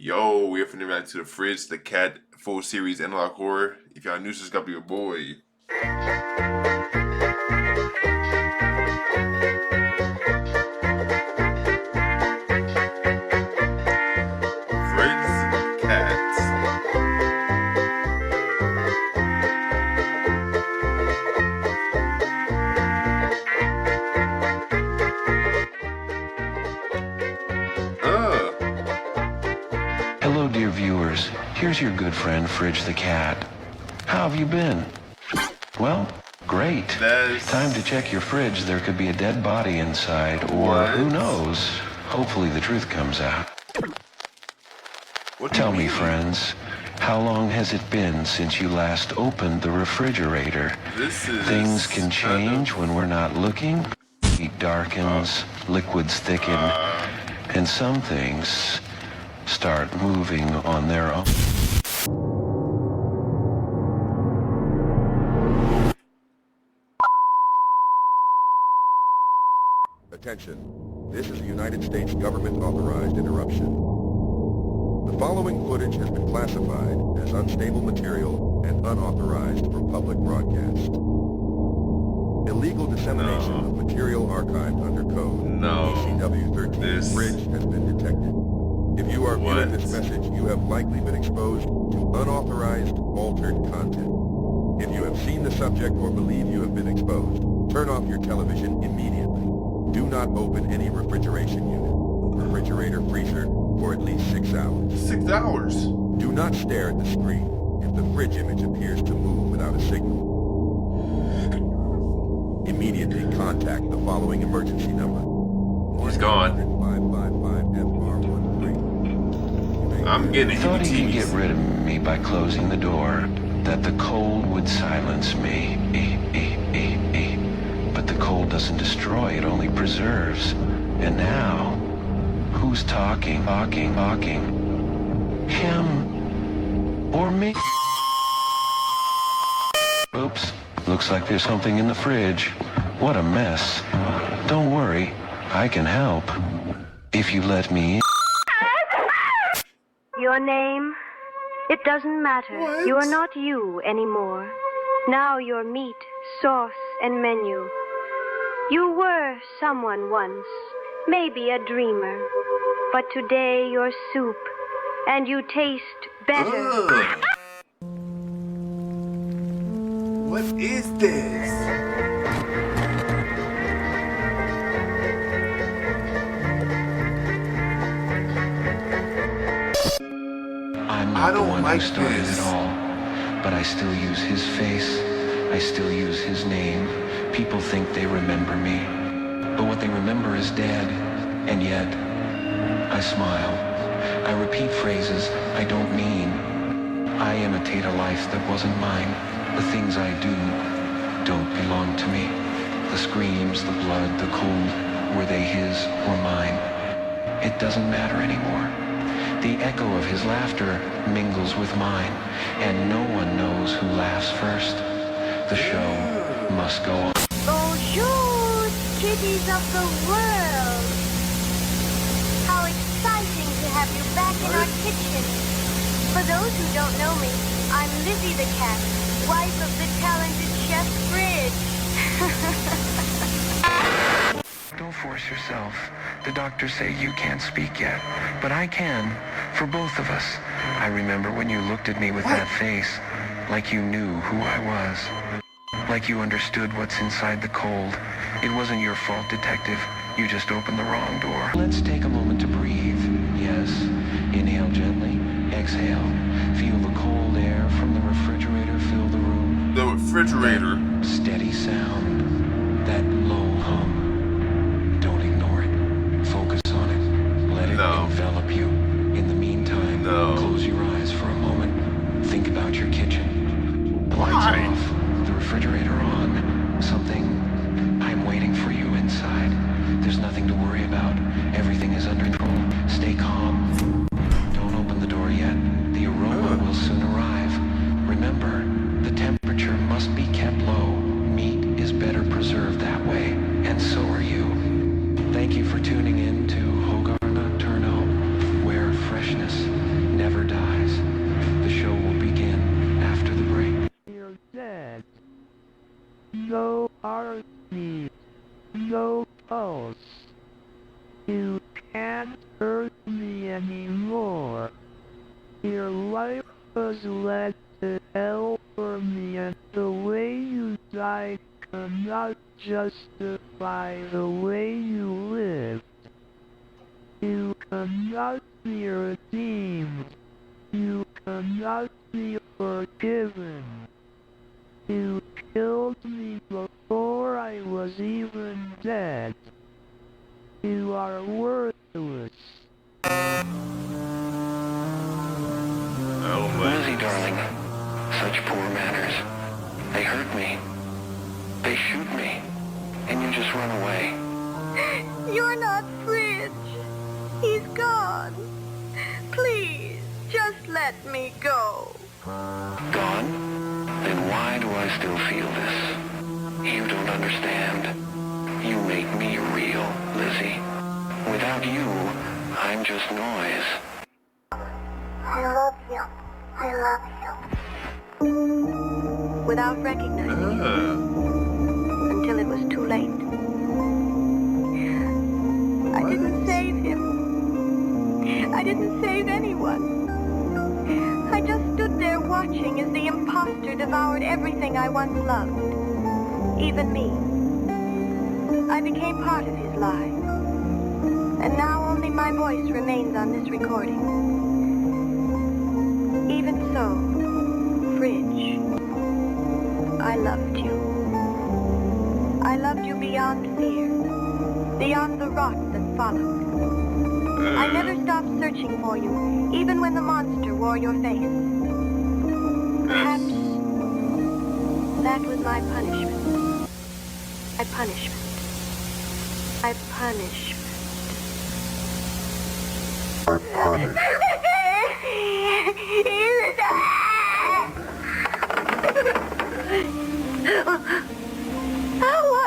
Yo, we're finna back to the fridge, the cat full series analog horror. If y'all new, subscribe to your boy. Fridge cats. Hello, dear viewers. Here's your good friend, Fridge the Cat. How have you been? Well, great. Time to check your fridge. There could be a dead body inside, or who knows? Hopefully the truth comes out. Tell me, friends, how long has it been since you last opened the refrigerator? Things can change when we're not looking. Heat darkens, liquids thicken, and some things start moving on their own. Attention. This is a United States government-authorized interruption. The following footage has been classified as unstable material and unauthorized for public broadcast. Illegal dissemination of material archived under code ECW 13 Fridge has been detected. If you are viewing this message, you have likely been exposed to unauthorized, altered content. If you have seen the subject or believe you have been exposed, turn off your television immediately. Do not open any refrigeration unit, refrigerator, freezer, for at least 6 hours. 6 hours? Do not stare at the screen if the fridge image appears to move without a signal. Immediately contact the following emergency number. He's gone. 555-FR13. I'm getting Thought he could get rid of me by closing the door, that the cold would silence me. But the cold doesn't destroy, it only preserves. And now, who's talking? Him or me? Oops, looks like there's something in the fridge. What a mess. Don't worry, I can help. If you let me in. Your name? It doesn't matter. What? You are not you anymore. Now you're meat, sauce, and menu. You were someone once, maybe a dreamer. But today you're soup, and you taste better. Ugh. What is this? I'm not the one like who started this. it all, but I still use his face. I still use his name. People think they remember me, but what they remember is dead. And yet, I smile. I repeat phrases I don't mean. I imitate a life that wasn't mine. The things I do don't belong to me. The screams, the blood, the cold, were they his or mine? It doesn't matter anymore. The echo of his laughter mingles with mine, and no one knows who laughs first. The show must go on. Bonjour, kitties of the world. How exciting to have you back in our kitchen. For those who don't know me, I'm Lizzie the Cat, wife of the talented Chef Fridge. Don't force yourself. The doctors say you can't speak yet, but I can, for both of us. I remember when you looked at me with that face, like you knew who I was. Like you understood what's inside the cold. It wasn't your fault, detective. You just opened the wrong door. Let's take a moment to breathe. Yes. Inhale gently. Exhale. Feel the cold air from the refrigerator fill the room. The refrigerator. Steady sound. That low hum. Don't ignore it. Focus on it. Let it envelop you. In the meantime, close your eyes for a moment. Think about your kitchen. The lights off. The refrigerator on. Something. I'm waiting for you inside. There's nothing to worry about. Everything is under control. Stay calm. Don't open the door yet. The aroma will soon arrive. Remember, the temperature must be kept low. Meat is no heartbeat, no pulse. You can't hurt me anymore. Your life was led to hell for me, and the way you died cannot justify the way you lived. You cannot be redeemed. You cannot be forgiven. You killed me before I was even dead. You are worthless. Lizzie, darling, such poor manners. They hurt me. They shoot me. And you just run away. You're not Fridge. He's gone. Please, just let me go. Gone? Then why do I still feel this? You don't understand. You make me real, Lizzie. Without you, I'm just noise. I love you. I love you. Without recognizing it, until it was too late. I didn't save him. I didn't save anyone. I just stood there watching as the imposter devoured everything I once loved. Even me. I became part of his lie. And now only my voice remains on this recording. Even so, Fridge, I loved you. I loved you beyond fear, beyond the rot that followed. I never stopped searching for you, even when the monster wore your face. Perhaps that was my punishment. My punishment. My punishment.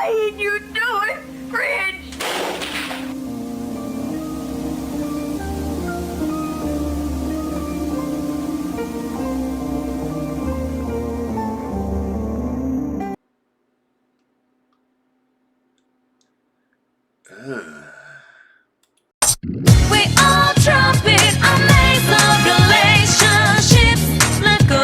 Why did you do it, Fridge? Ugh.